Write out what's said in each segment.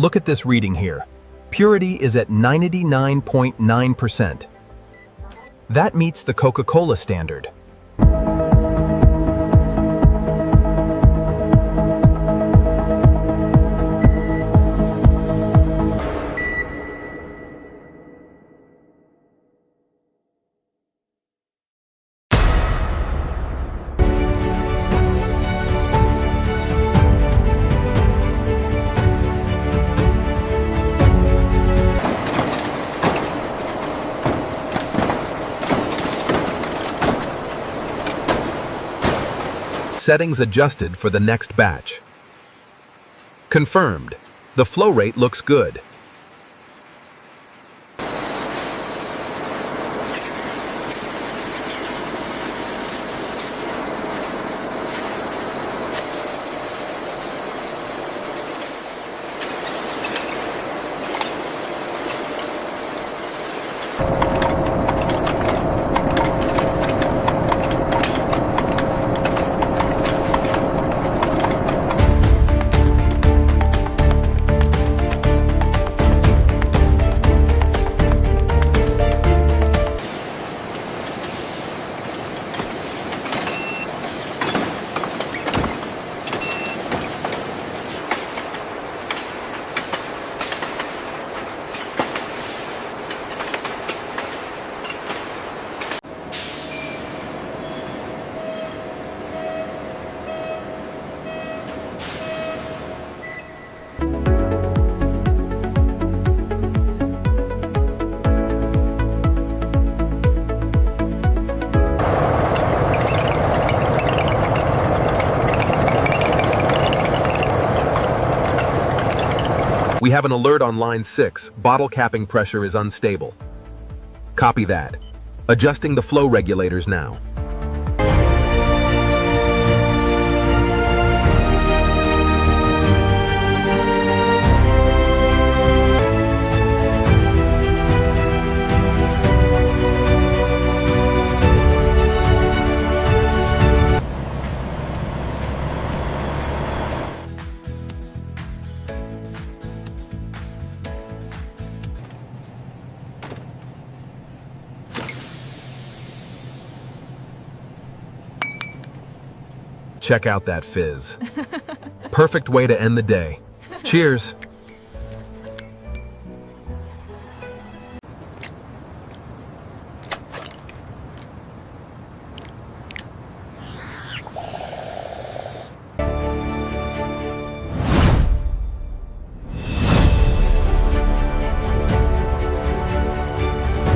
Look at this reading here. Purity is at 99.9%. That meets the Coca-Cola standard. Settings adjusted for the next batch. Confirmed. The flow rate looks good. We have an alert on line 6. Bottle capping pressure is unstable. Copy that. Adjusting the flow regulators now. Check out that fizz. Perfect way to end the day. Cheers.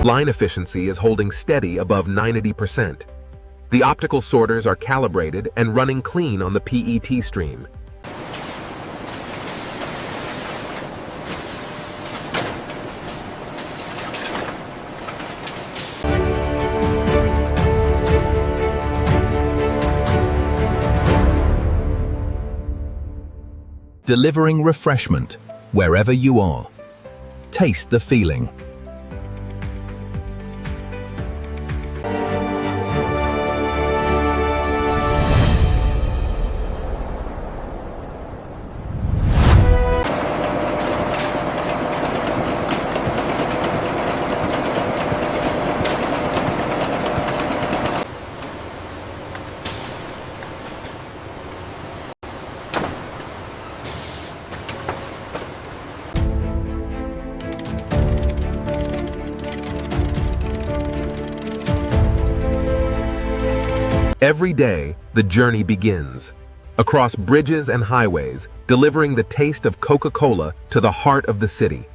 Line efficiency is holding steady above 90%. The optical sorters are calibrated and running clean on the PET stream. Delivering refreshment wherever you are. Taste the feeling. Every day, the journey begins. Across bridges and highways, delivering the taste of Coca-Cola to the heart of the city.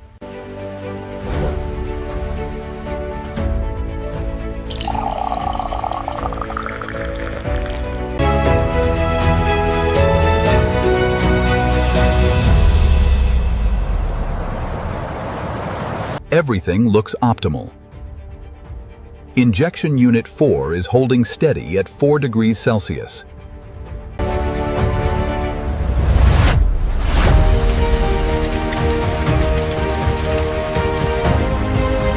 Everything looks optimal. Injection Unit 4 is holding steady at 4 degrees Celsius.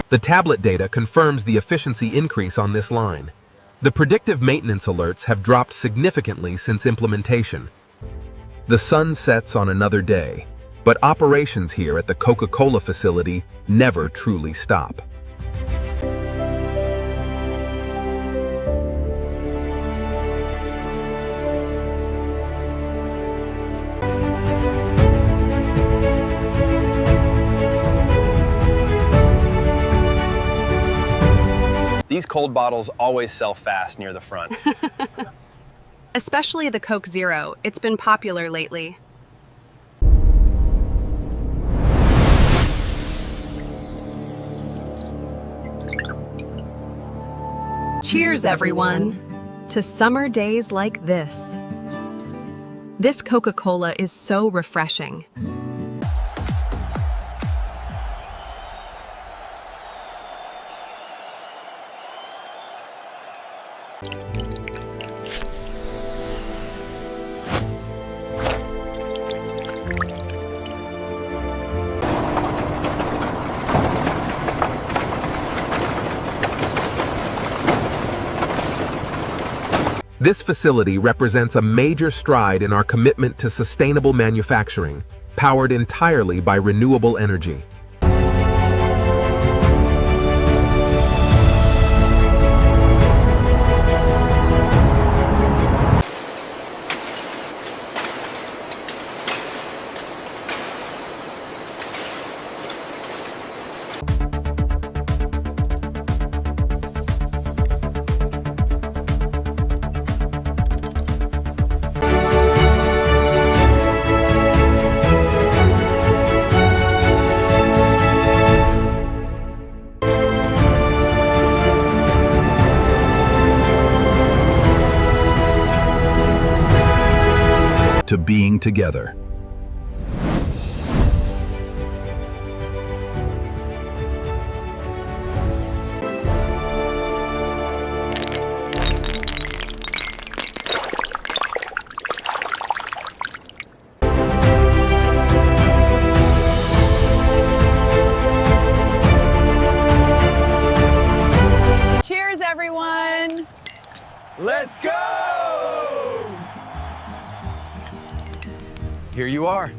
The tablet data confirms the efficiency increase on this line. The predictive maintenance alerts have dropped significantly since implementation. The sun sets on another day. But operations here at the Coca-Cola facility never truly stop. These cold bottles always sell fast near the front. Especially the Coke Zero. It's been popular lately. Cheers, everyone, to summer days like this. This Coca-Cola is so refreshing. This facility represents a major stride in our commitment to sustainable manufacturing, powered entirely by renewable energy. To being together. Cheers, everyone! Let's go! Here you are.